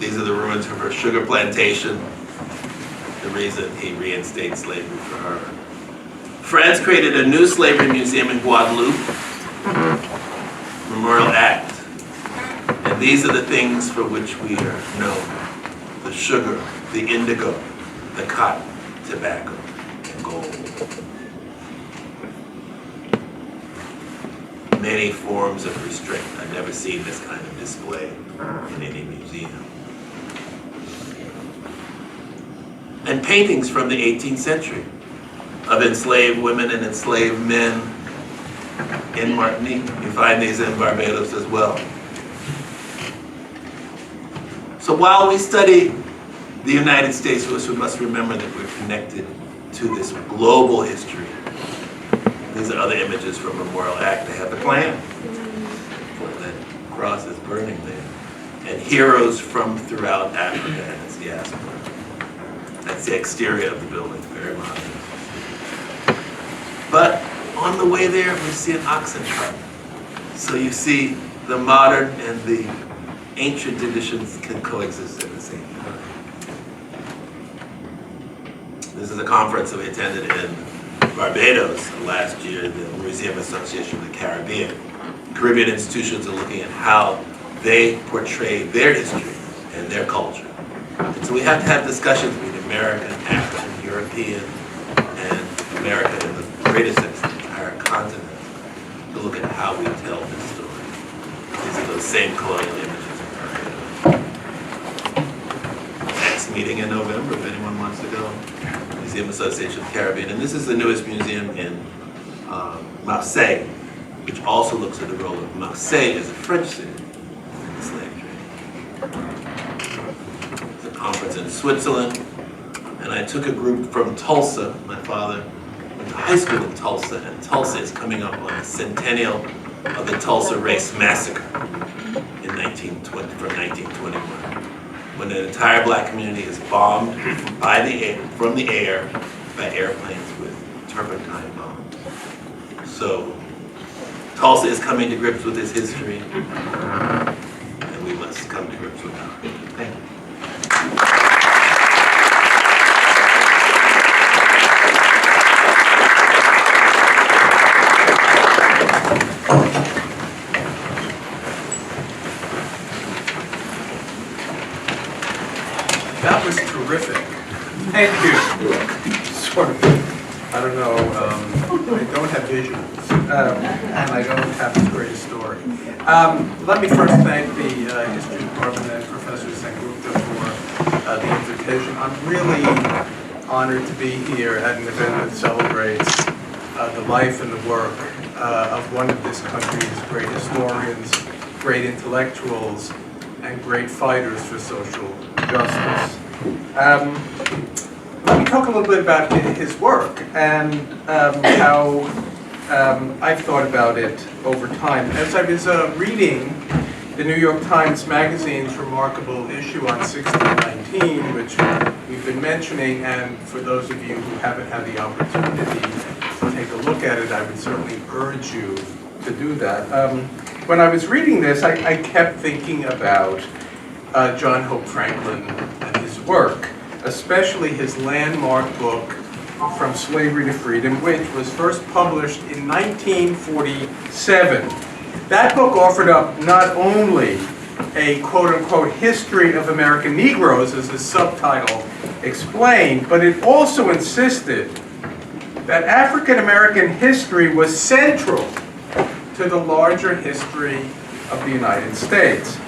These are the ruins of her sugar plantation, the reason he reinstated slavery for her. France created a new slavery museum in Guadeloupe, Memorial Act. And these are the things for which we are known: the sugar, the indigo, the cotton, tobacco, and gold. Many forms of restraint. I've never seen this kind of display in any museum. And paintings from the 18th century of enslaved women and enslaved men in Martinique. You find these in Barbados as well. So while we study the United States, we must remember that we're connected to this global history. These are other images from Memorial Act. They have the plan. That cross is burning there. And heroes from throughout Africa and its diaspora. That's the exterior of the building, very modern. But on the way there, we see an oxen cart. So you see the modern and the ancient traditions can coexist at the same time. This is a conference that we attended in Barbados last year, the Museum Association of the Caribbean. Caribbean institutions are looking at how they portray their history and their culture. And so we have to have discussions between American, African, European, and America in the greatest sense, the entire continent, to look at how we tell this story. These are those same colonial images of Barbados. Next meeting in November, if anyone wants to go. Museum Association of the Caribbean. And this is the newest museum in Marseille, which also looks at the role of Marseille as a French city in the slave trade. It's a conference in Switzerland, and I took a group from Tulsa. My father went to high school in Tulsa, and Tulsa is coming up on the centennial of the Tulsa Race Massacre in 1920, from 1921. When an entire black community is bombed by from the air by airplanes with turpentine bombs. So Tulsa is coming to grips with its history, and we must come to grips with it. Thank you. That was terrific. Thank you. Sort of, I don't know, I don't have visuals, and I don't have this great story. Let me first thank the History Department and Professor Sengupta for the invitation. I'm really honored to be here at an event that celebrates the life and the work of one of this country's great historians, great intellectuals, and great fighters for social justice. Let me talk a little bit about his work and how I've thought about it over time. As I was reading the New York Times Magazine's remarkable issue on 1619, which we've been mentioning, and for those of you who haven't had the opportunity to take a look at it, I would certainly urge you to do that. When I was reading this, I kept thinking about John Hope Franklin and his work, especially his landmark book, From Slavery to Freedom, which was first published in 1947. That book offered up not only a quote-unquote history of American Negroes, as the subtitle explained, but it also insisted that African-American history was central to the larger history of the United States.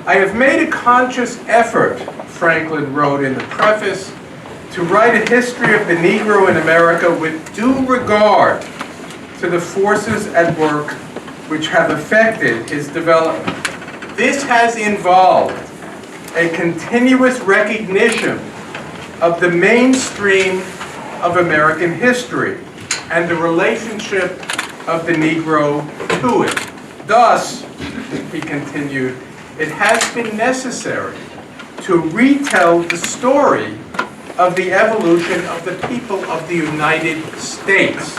I have made a conscious effort, Franklin wrote in the preface, to write a history of the Negro in America with due regard to the forces at work which have affected his development. This has involved a continuous recognition of the mainstream of American history and the relationship of the Negro to it. Thus, he continued, it has been necessary to retell the story of the evolution of the people of the United States.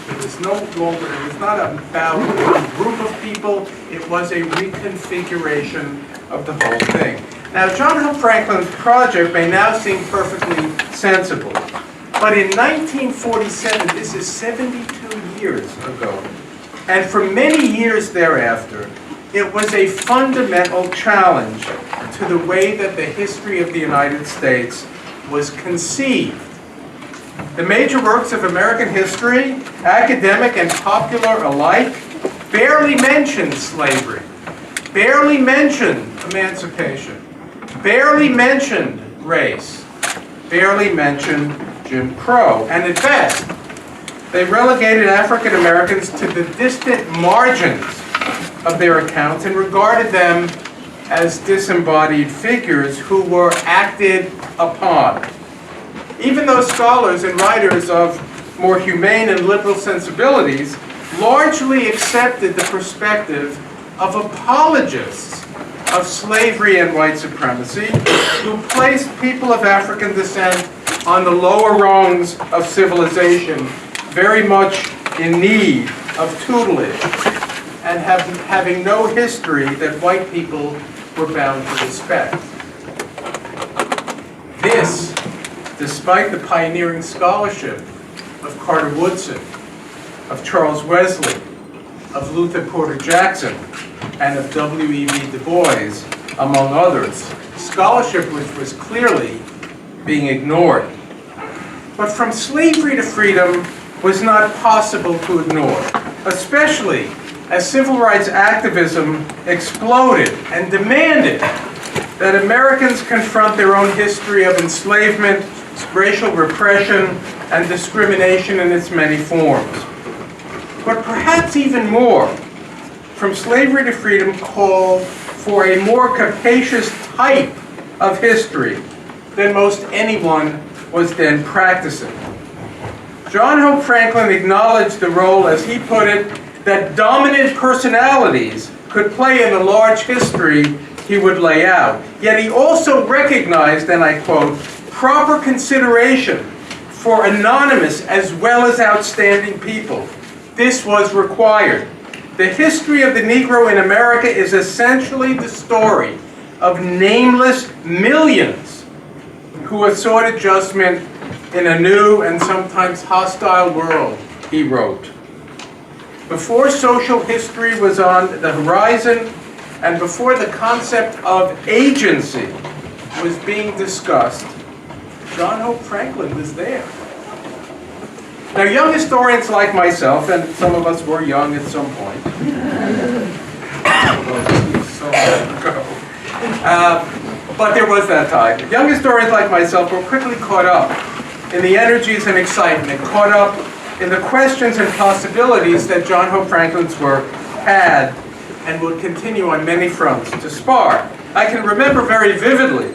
It was no longer, it was not about a group of people, it was a reconfiguration of the whole thing. Now, John Hope Franklin's project may now seem perfectly sensible, but in 1947, this is 72 years ago, and for many years thereafter, it was a fundamental challenge to the way that the history of the United States was conceived. The major works of American history, academic and popular alike, barely mention slavery, barely mention emancipation, barely mentioned race, barely mentioned Jim Crow, and at best, they relegated African Americans to the distant margins of their accounts and regarded them as disembodied figures who were acted upon. Even those scholars and writers of more humane and liberal sensibilities largely accepted the perspective of apologists of slavery and white supremacy, who placed people of African descent on the lower rungs of civilization, very much in need of tutelage, and having no history that white people were bound to respect. This, despite the pioneering scholarship of Carter Woodson, of Charles Wesley, of Luther Porter Jackson, and of W.E.B. Du Bois, among others, scholarship which was clearly being ignored. But from slavery to freedom was not possible to ignore, especially as civil rights activism exploded and demanded that Americans confront their own history of enslavement, racial repression, and discrimination in its many forms. But perhaps even more, From Slavery to Freedom called for a more capacious type of history than most anyone was then practicing. John Hope Franklin acknowledged the role, as he put it, that dominant personalities could play in the large history he would lay out. Yet he also recognized, and I quote, proper consideration for anonymous as well as outstanding people. This was required. The history of the Negro in America is essentially the story of nameless millions who have sought adjustment in a new and sometimes hostile world, he wrote. Before social history was on the horizon, and before the concept of agency was being discussed, John Hope Franklin was there. Now, young historians like myself, and some of us were young at some point, so long ago, but there was that time. Young historians like myself were quickly caught up in the energies and excitement, caught up in the questions and possibilities that John Hope Franklin's work had and would continue on many fronts to spark. I can remember very vividly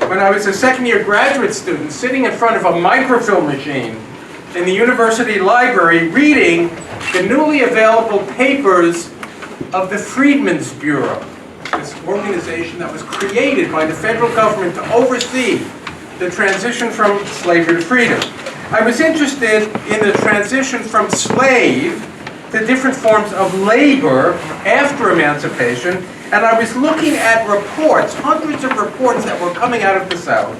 when I was a second-year graduate student sitting in front of a microfilm machine in the university library reading the newly available papers of the Freedmen's Bureau, this organization that was created by the federal government to oversee the transition from slavery to freedom. I was interested in the transition from slave to different forms of labor after emancipation, and I was looking at reports, hundreds of reports that were coming out of the South,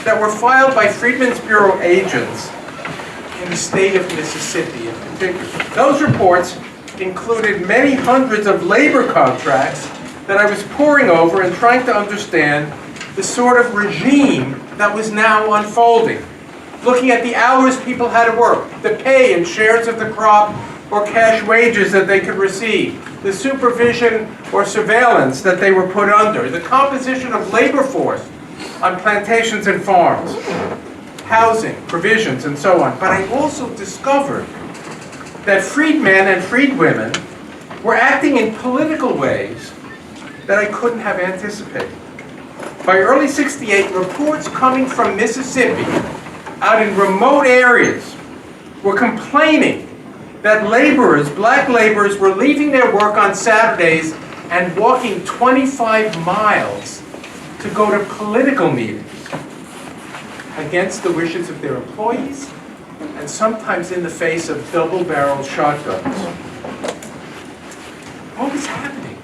that were filed by Freedmen's Bureau agents in the state of Mississippi in particular. Those reports included many hundreds of labor contracts that I was poring over and trying to understand the sort of regime that was now unfolding. Looking at the hours people had to work, the pay and shares of the crop or cash wages that they could receive, the supervision or surveillance that they were put under, the composition of labor force on plantations and farms, housing, provisions, and so on. But I also discovered that freedmen and freedwomen were acting in political ways that I couldn't have anticipated. By early '68, reports coming from Mississippi, out in remote areas, were complaining that laborers, black laborers, were leaving their work on Saturdays and walking 25 miles to go to political meetings against the wishes of their employees, and sometimes in the face of double-barreled shotguns. What was happening?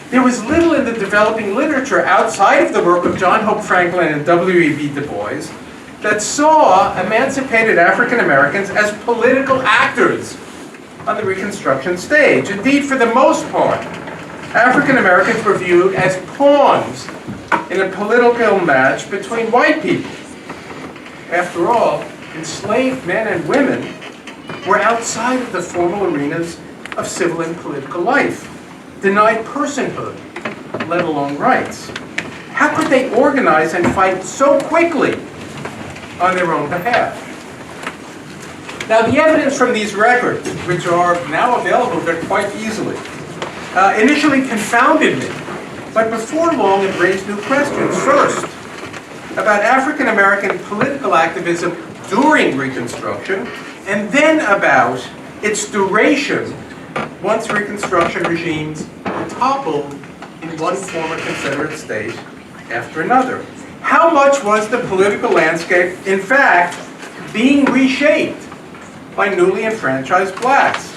There was little in the developing literature outside of the work of John Hope Franklin and W.E.B. Du Bois that saw emancipated African Americans as political actors on the Reconstruction stage. Indeed, for the most part, African Americans were viewed as pawns in a political match between white people. After all, enslaved men and women were outside of the formal arenas of civil and political life, denied personhood, let alone rights. How could they organize and fight so quickly on their own behalf? Now, the evidence from these records, which are now available quite easily, initially confounded me, but before long it raised new questions. First, about African American political activism during Reconstruction, and then about its duration once Reconstruction regimes toppled in one former Confederate state after another. How much was the political landscape, in fact, being reshaped by newly enfranchised blacks?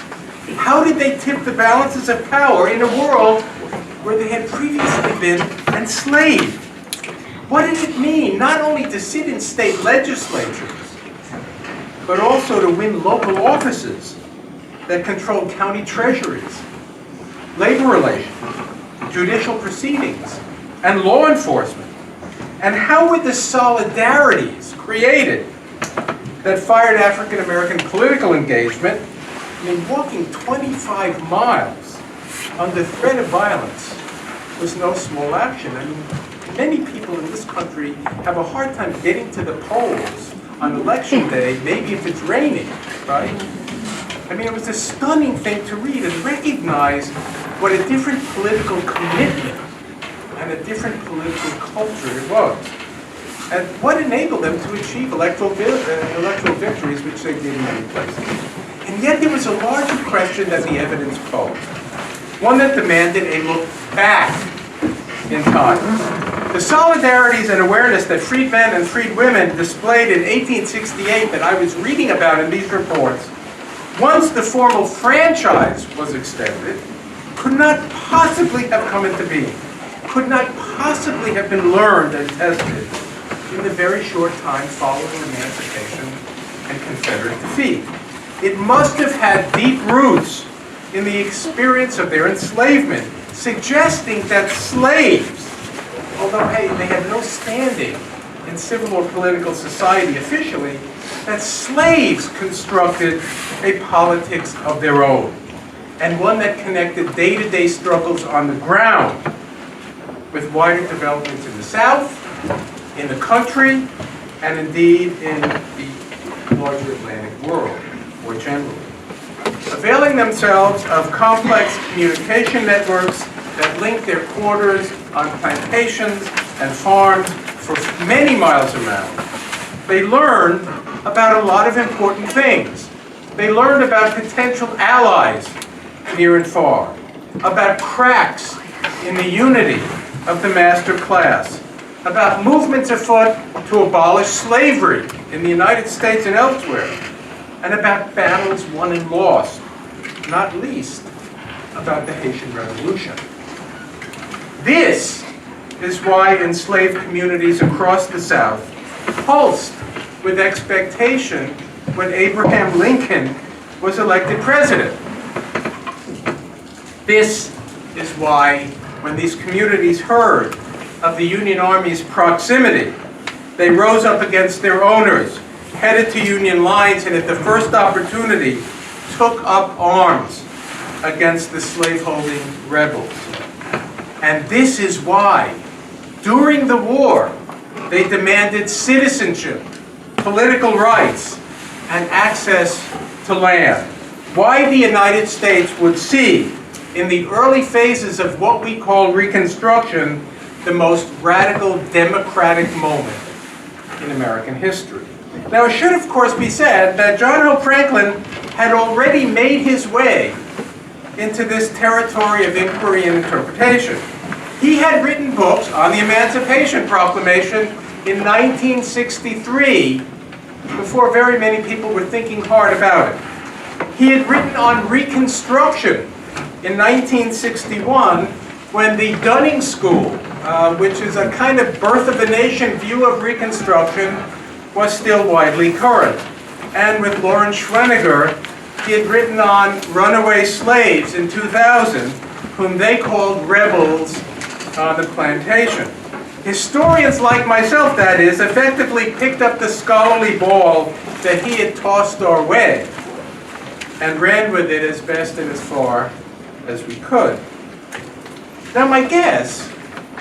How did they tip the balances of power in a world where they had previously been enslaved? What did it mean not only to sit in state legislatures, but also to win local offices that controlled county treasuries, labor relations, judicial proceedings, and law enforcement? And how were the solidarities created that fired African American political engagement? I mean, walking 25 miles under threat of violence was no small action. I mean, many people in this country have a hard time getting to the polls on election day, maybe if it's raining, right? I mean, it was a stunning thing to read and recognize what a different political commitment and a different political culture it was. And what enabled them to achieve electoral victories, which they did in many places. And yet there was a larger question that the evidence posed, one that demanded a look back in time. The solidarities and awareness that freed men and freed women displayed in 1868 that I was reading about in these reports, once the formal franchise was extended, could not possibly have come into being, could not possibly have been learned and tested in the very short time following emancipation and Confederate defeat. It must have had deep roots in the experience of their enslavement, suggesting that slaves, although they had no standing in civil or political society officially, that slaves constructed a politics of their own, and one that connected day-to-day struggles on the ground with wider developments in the South, in the country, and indeed in the larger Atlantic world, more generally. Availing themselves of complex communication networks that linked their quarters on plantations and farms for many miles around, they learned about a lot of important things. They learned about potential allies near and far, about cracks in the unity of the master class, about movements afoot to abolish slavery in the United States and elsewhere, and about battles won and lost, not least about the Haitian Revolution. This is why enslaved communities across the South pulsed with expectation when Abraham Lincoln was elected president. This is why, when these communities heard of the Union Army's proximity, they rose up against their owners, headed to Union lines, and at the first opportunity took up arms against the slaveholding rebels. And this is why, during the war, they demanded citizenship, political rights, and access to land. Why the United States would see, in the early phases of what we call Reconstruction, the most radical democratic moment in American history. Now, it should, of course, be said that John Hope Franklin had already made his way into this territory of inquiry and interpretation. He had written books on the Emancipation Proclamation in 1963, before very many people were thinking hard about it. He had written on Reconstruction in 1961, when the Dunning School, which is a kind of birth of a nation view of Reconstruction, was still widely current. And with Lawrence Schweniger, he had written on runaway slaves in 2000, whom they called rebels on the plantation. Historians like myself, that is, effectively picked up the scholarly ball that he had tossed our way and ran with it as best and as far as we could. Now my guess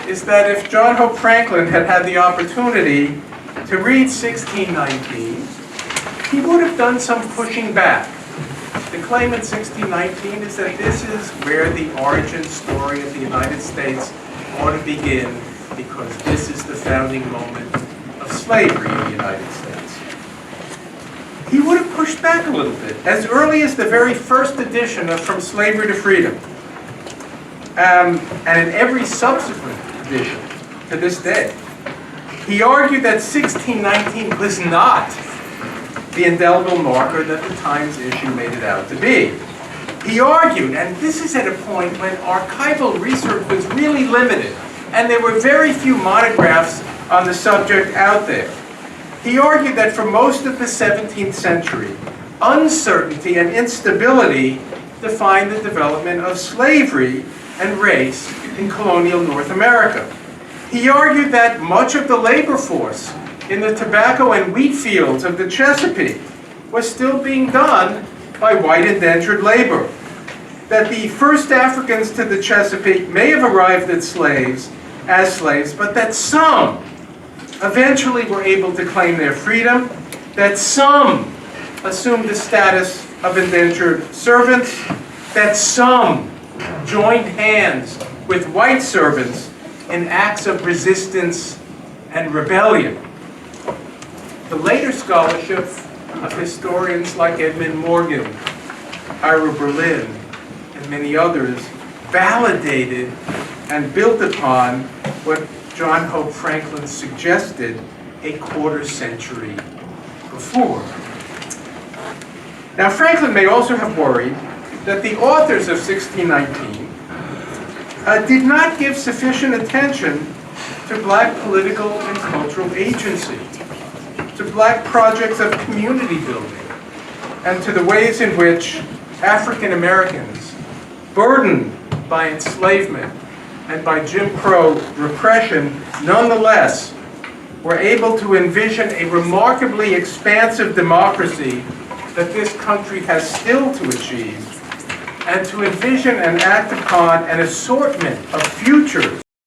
is that if John Hope Franklin had had the opportunity to read 1619, he would have done some pushing back. The claim in 1619 is that this is where the origin story of the United States ought to begin, because this is the founding moment of slavery in the United States. He would have pushed back a little bit, as early as the very first edition of From Slavery to Freedom, and in every subsequent edition to this day. He argued that 1619 was not the indelible marker that the Times issue made it out to be. He argued, and this is at a point when archival research was really limited, and there were very few monographs on the subject out there. He argued that for most of the 17th century, uncertainty and instability defined the development of slavery and race in colonial North America. He argued that much of the labor force in the tobacco and wheat fields of the Chesapeake was still being done by white indentured labor. That the first Africans to the Chesapeake may have arrived as slaves, but that some eventually were able to claim their freedom, that some assumed the status of indentured servants, that some joined hands with white servants in acts of resistance and rebellion. The later scholarship of historians like Edmund Morgan, Ira Berlin, and many others validated and built upon what John Hope Franklin suggested a quarter century before. Now, Franklin may also have worried that the authors of 1619 did not give sufficient attention to black political and cultural agency, to black projects of community building, and to the ways in which African Americans, burdened by enslavement and by Jim Crow repression, nonetheless were able to envision a remarkably expansive democracy that this country has still to achieve, and to envision and act upon an assortment of futures